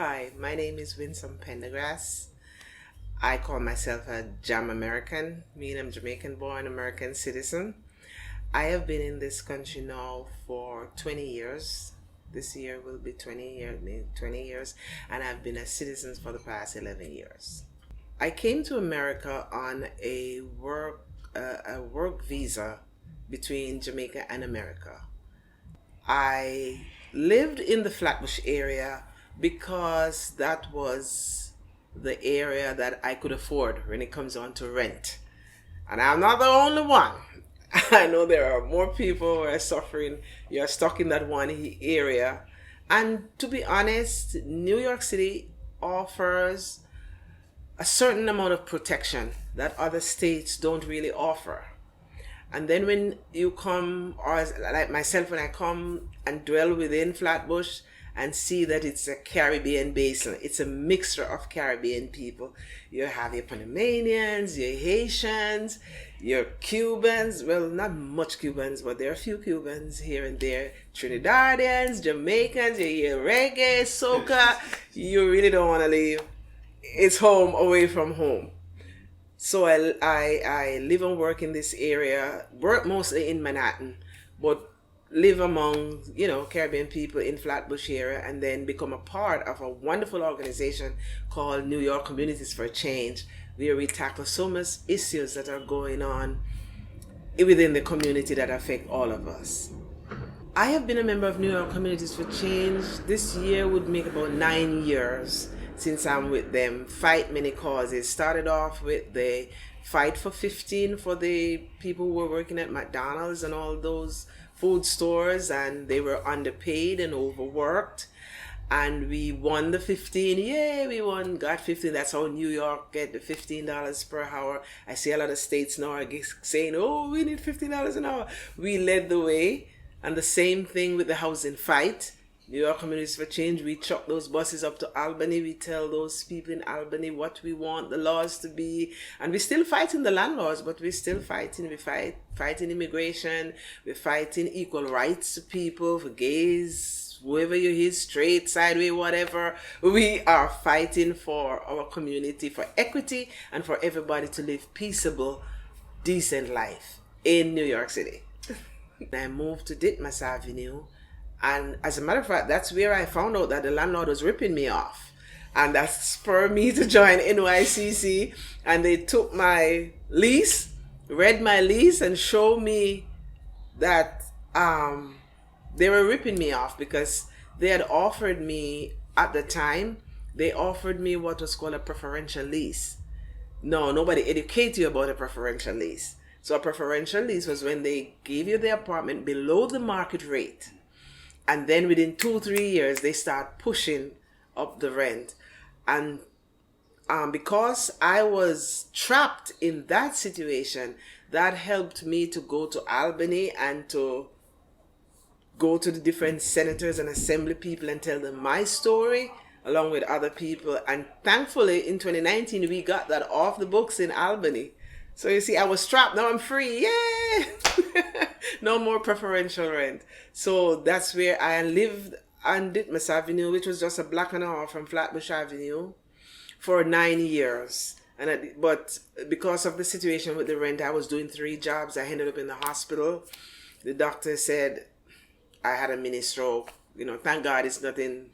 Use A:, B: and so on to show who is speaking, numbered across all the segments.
A: Hi, my name is Winsome Pendergrass. I call myself a Jam American, meaning I'm Jamaican born American citizen. I have been in this country now for 20 years. This year will be 20 years, and I've been a citizen for the past 11 years. I came to America on a work visa between Jamaica and America. I lived in the Flatbush area because that was the area that I could afford when it comes on to rent. And I'm not the only one. I know there are more people who are suffering. You're stuck in that one area. And to be honest, New York City offers a certain amount of protection that other states don't really offer. And then when you come, or like myself, when I come and dwell within Flatbush and see that it's a Caribbean basin, it's a mixture of Caribbean people. You have your Panamanians, your Haitians, your Cubans. Well, not much Cubans, but there are a few Cubans here and there. Trinidadians, Jamaicans, you hear reggae, soca. You really don't want to leave. It's home away from home. So I live and work in this area, work mostly in Manhattan, but live among, Caribbean people in Flatbush area, and then become a part of a wonderful organization called New York Communities for Change, where we tackle so much issues that are going on within the community that affect all of us. I have been a member of New York Communities for Change. This year would make about 9 years since I'm with them. Fight many causes. Started off with the fight for 15 for the people who were working at McDonald's and all those food stores, and they were underpaid and overworked. And we won the 15. Yay, we won, got 15. That's how New York get the $15 per hour. I see a lot of states now are saying, oh, we need $15 an hour. We led the way. And the same thing with the housing fight. New York Communities for Change, we chuck those buses up to Albany. We tell those people in Albany what we want the laws to be. And we're still fighting the landlords, but we're still fighting. We fighting immigration. We're fighting equal rights to people, for gays, whoever you is, straight, sideways, whatever. We are fighting for our community, for equity, and for everybody to live peaceable, decent life in New York City. I moved to Ditmas Avenue, and as a matter of fact, that's where I found out that the landlord was ripping me off, and that spurred me to join NYCC. And they took my lease, read my lease, and showed me that they were ripping me off because they had offered me, at the time, they offered me what was called a preferential lease. No, nobody educates you about a preferential lease. So a preferential lease was when they gave you the apartment below the market rate. And then within 2-3 years, they start pushing up the rent. And because I was trapped in that situation, that helped me to go to Albany and to go to the different senators and assembly people and tell them my story along with other people. And thankfully, in 2019, we got that off the books in Albany. So you see, I was trapped. Now I'm free. Yay! No more preferential rent. So that's where I lived on Ditmas Avenue, which was just a block and a half from Flatbush Avenue, for 9 years. But because of the situation with the rent, I was doing 3 jobs. I ended up in the hospital. The doctor said I had a mini stroke. Thank God it's nothing.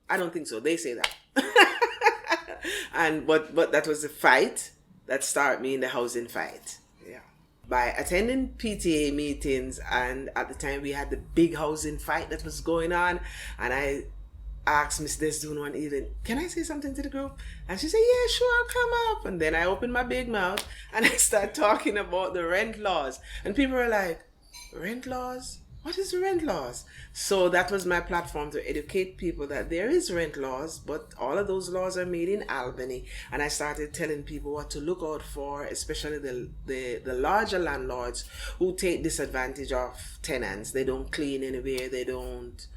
A: I don't think so. They say that. But that was the fight that started me in the housing fight. Yeah. By attending PTA meetings, and at the time we had the big housing fight that was going on, and I asked Miss Desdoon one evening, can I say something to the group? And she said, yeah, sure, come up. And then I opened my big mouth and I started talking about the rent laws. And people were like, rent laws? What is the rent laws? So that was my platform to educate people that there is rent laws, but all of those laws are made in Albany. And I started telling people what to look out for, especially the larger landlords who take disadvantage of tenants. They don't clean anywhere, they don't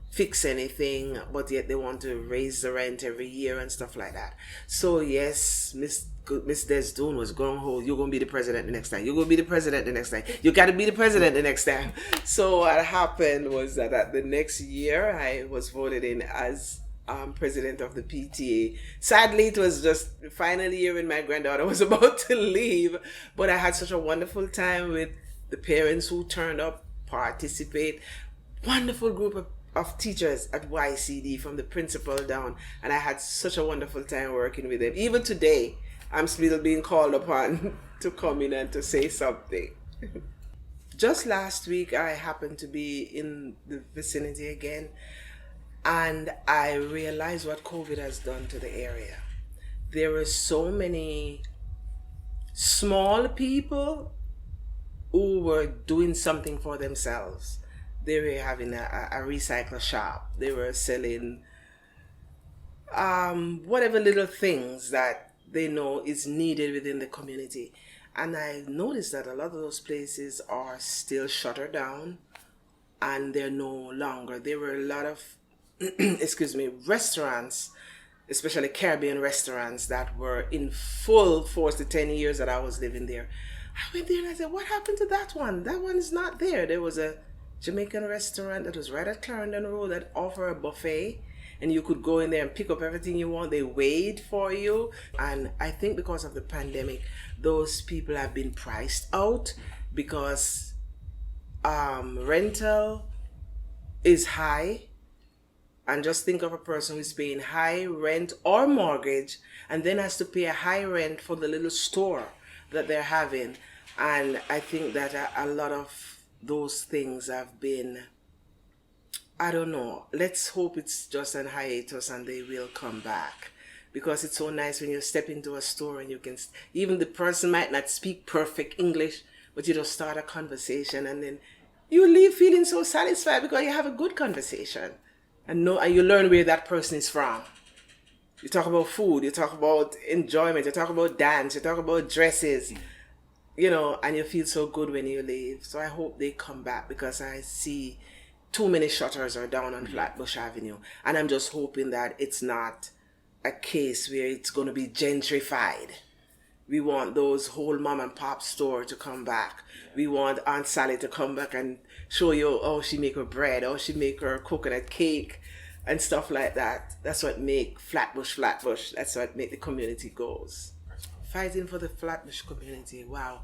A: fix anything, but yet they want to raise the rent every year and stuff like that. So yes, Miss Desdoon was going, oh, you're going to be the president the next time. You're going to be the president the next time. You got to be the president the next time. So what happened was that the next year I was voted in as president of the PTA. Sadly, it was just the final year when my granddaughter was about to leave, but I had such a wonderful time with the parents who turned up, participate. Wonderful group of teachers at YCD from the principal down, and I had such a wonderful time working with them. Even today, I'm still being called upon to come in and to say something. Just last week, I happened to be in the vicinity again, and I realized what COVID has done to the area. There are so many small people who were doing something for themselves. They were having a recycle shop. They were selling whatever little things that they know is needed within the community. And I noticed that a lot of those places are still shuttered down, and they're no longer. There were a lot of, restaurants, especially Caribbean restaurants, that were in full force the 10 years that I was living there. I went there and I said, what happened to that one? That one is not there. There was a Jamaican restaurant that was right at Clarendon Road that offered a buffet, and you could go in there and pick up everything you want. They wait for you. And I think because of the pandemic, those people have been priced out because rental is high. And just think of a person who's paying high rent or mortgage and then has to pay a high rent for the little store that they're having. And I think that a lot of those things have been, I don't know, let's hope it's just an hiatus and they will come back. Because it's so nice when you step into a store and you can, even the person might not speak perfect English, but you just start a conversation and then you leave feeling so satisfied because you have a good conversation. And you learn where that person is from. You talk about food, you talk about enjoyment, you talk about dance, you talk about dresses, and you feel so good when you leave. So I hope they come back because I see too many shutters are down on Flatbush Avenue. And I'm just hoping that it's not a case where it's going to be gentrified. We want those whole mom and pop store to come back. We want Aunt Sally to come back and show you how she make her bread, how she make her coconut cake and stuff like that. That's what make Flatbush. That's what make the community goes. Fighting for the Flatbush community. Wow.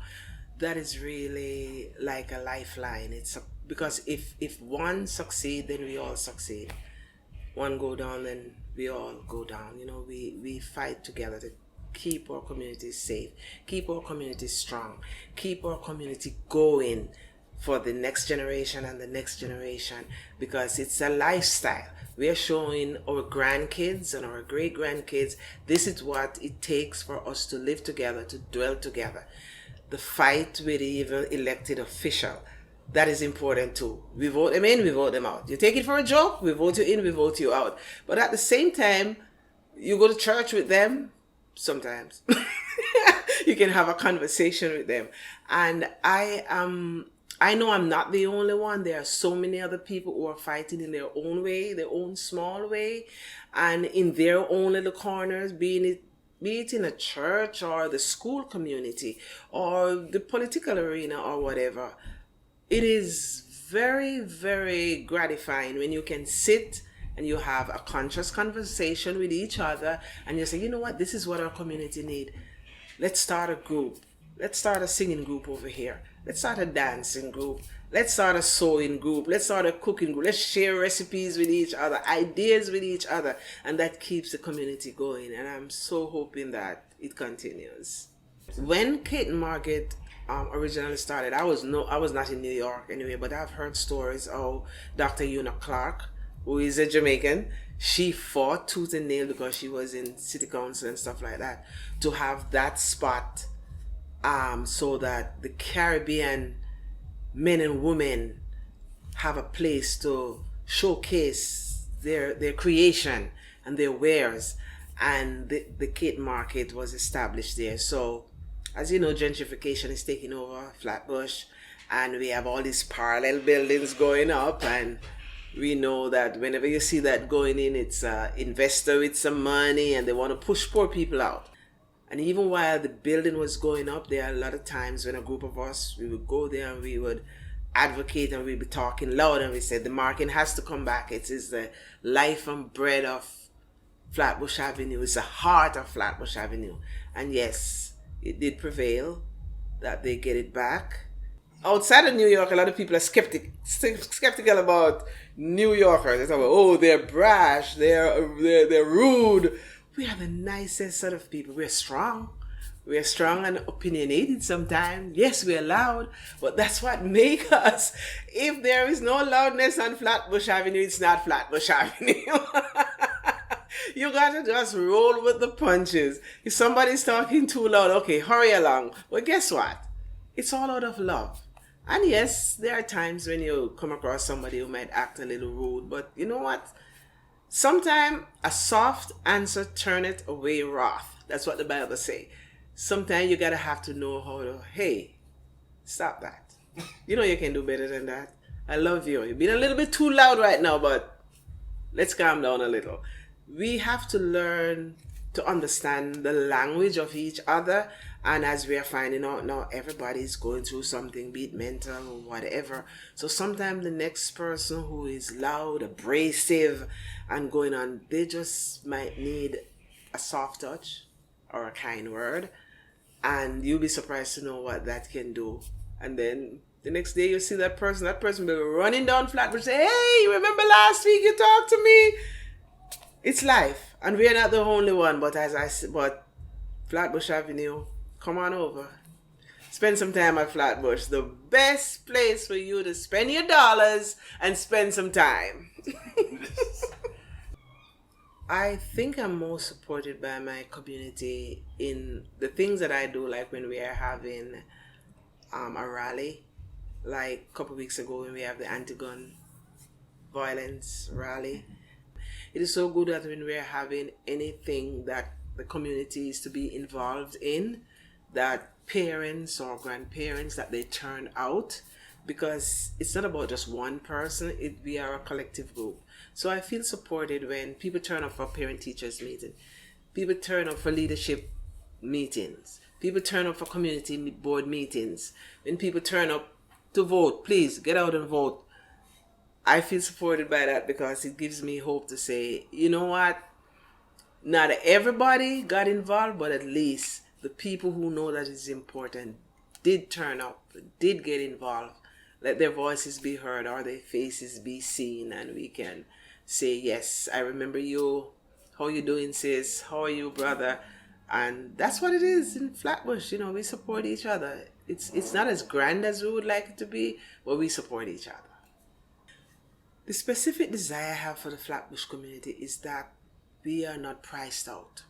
A: That is really like a lifeline. Because if one succeed, then we all succeed. One go down, then we all go down. We fight together to keep our community safe, keep our community strong, keep our community going for the next generation and the next generation, because it's a lifestyle. We are showing our grandkids and our great-grandkids this is what it takes for us to live together, to dwell together. The fight with the even elected official, that is important too. We vote them in, we vote them out. You take it for a joke, we vote you in, we vote you out. But at the same time, you go to church with them, sometimes. You can have a conversation with them. And I know I'm not the only one. There are so many other people who are fighting in their own way, their own small way, and in their own little corners, be it in a church or the school community or the political arena or whatever. It is very, very gratifying when you can sit and you have a conscious conversation with each other and you say, you know what, this is what our community need. Let's start a group. Let's start a singing group over here. Let's start a dancing group. Let's start a sewing group. Let's start a cooking group. Let's share recipes with each other, ideas with each other. And that keeps the community going. And I'm so hoping that it continues. When Kitten Market originally started, I was not in New York anyway, but I've heard stories of Dr. Una Clark, who is a Jamaican. She fought tooth and nail because she was in city council and stuff like that to have that spot so that the Caribbean men and women have a place to showcase their creation and their wares. And the Kitten Market was established there. So, as you know, gentrification is taking over Flatbush, and we have all these parallel buildings going up, and we know that whenever you see that going in, it's an investor with some money and they want to push poor people out. And even while the building was going up, there are a lot of times when a group of us, we would go there and we would advocate and we'd be talking loud and we said the market has to come back. It is the life and bread of Flatbush Avenue is the heart of Flatbush Avenue. And yes, it did prevail that they get it back. Outside of New York, a lot of people are skeptical about New Yorkers. They talk about, oh, they're brash, they're rude. We are the nicest set of people. We're strong. We're strong and opinionated sometimes. Yes, we're loud, but that's what makes us. If there is no loudness on Flatbush Avenue, it's not Flatbush Avenue. You gotta just roll with the punches. If somebody's talking too loud, okay, hurry along. Well, guess what? It's all out of love. And yes, there are times when you come across somebody who might act a little rude, but you know what? Sometimes a soft answer turneth away wrath. That's what the Bible say. Sometimes you gotta have to know how to, hey, stop that. You know you can do better than that. I love you. You've been a little bit too loud right now, but let's calm down a little. We have to learn to understand the language of each other. And as we are finding out now, everybody's going through something, be it mental or whatever. So sometimes the next person who is loud, abrasive, and going on, they just might need a soft touch or a kind word. And you'll be surprised to know what that can do. And then the next day you see that person will be running down Flatbush, say, hey, remember last week you talked to me? It's life. And we're not the only one, but but Flatbush Avenue, come on over. Spend some time at Flatbush. The best place for you to spend your dollars and spend some time. I think I'm most supported by my community in the things that I do, like when we are having a rally, like a couple weeks ago when we have the anti-gun violence rally. It is so good that when we are having anything that the community is to be involved in, that parents or grandparents, that they turn out, because it's not about just one person, we are a collective group. So I feel supported when people turn up for parent-teachers meeting, people turn up for leadership meetings, people turn up for community board meetings, when people turn up to vote, please get out and vote. I feel supported by that because it gives me hope to say, you know what, not everybody got involved, but at least the people who know that it's important did turn up, did get involved. Let their voices be heard or their faces be seen, and we can say, yes, I remember you. How you doing, sis? How are you, brother? And that's what it is in Flatbush. You know, we support each other. It's not as grand as we would like it to be, but we support each other. The specific desire I have for the Flatbush community is that we are not priced out.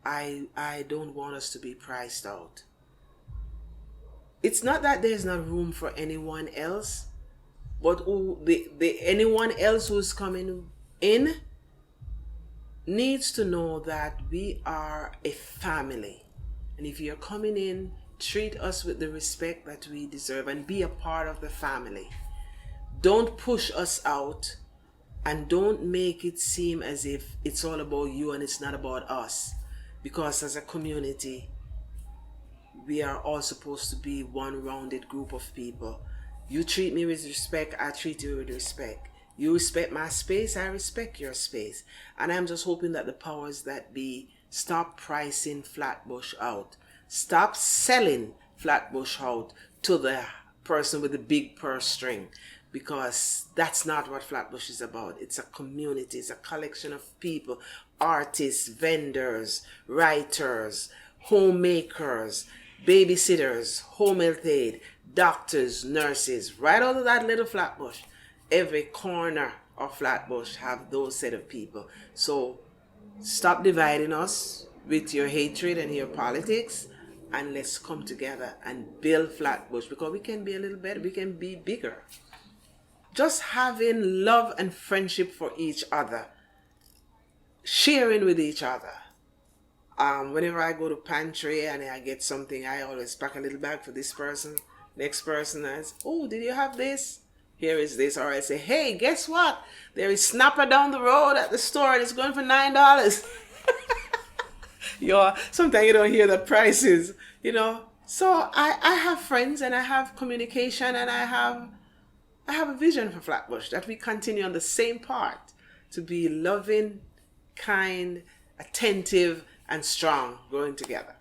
A: I don't want us to be priced out. It's not that there's not room for anyone else, but anyone else who's coming in needs to know that we are a family. And if you're coming in, treat us with the respect that we deserve and be a part of the family. Don't push us out, and don't make it seem as if it's all about you and it's not about us. Because as a community, we are all supposed to be one rounded group of people. You treat me with respect, I treat you with respect. You respect my space, I respect your space. And I'm just hoping that the powers that be stop pricing Flatbush out. Stop selling Flatbush out to the person with the big purse string. Because that's not what Flatbush is about. It's a community. It's a collection of people, artists, vendors, writers, homemakers, babysitters, home health aid, doctors, nurses. Right out of that little Flatbush, every corner of Flatbush have those set of people. So stop dividing us with your hatred and your politics, and let's come together and build Flatbush, because we can be a little better. We can be bigger. Just having love and friendship for each other, sharing with each other. Whenever I go to pantry and I get something, I always pack a little bag for this person. Next person is, oh, did you have this? Here is this. Or I say, hey, guess what? There is snapper down the road at the store and it's going for $9. Sometimes you don't hear the prices, you know. So I have friends and I have communication and I have a vision for Flatbush that we continue on the same part. to be loving, kind, attentive, and strong growing together.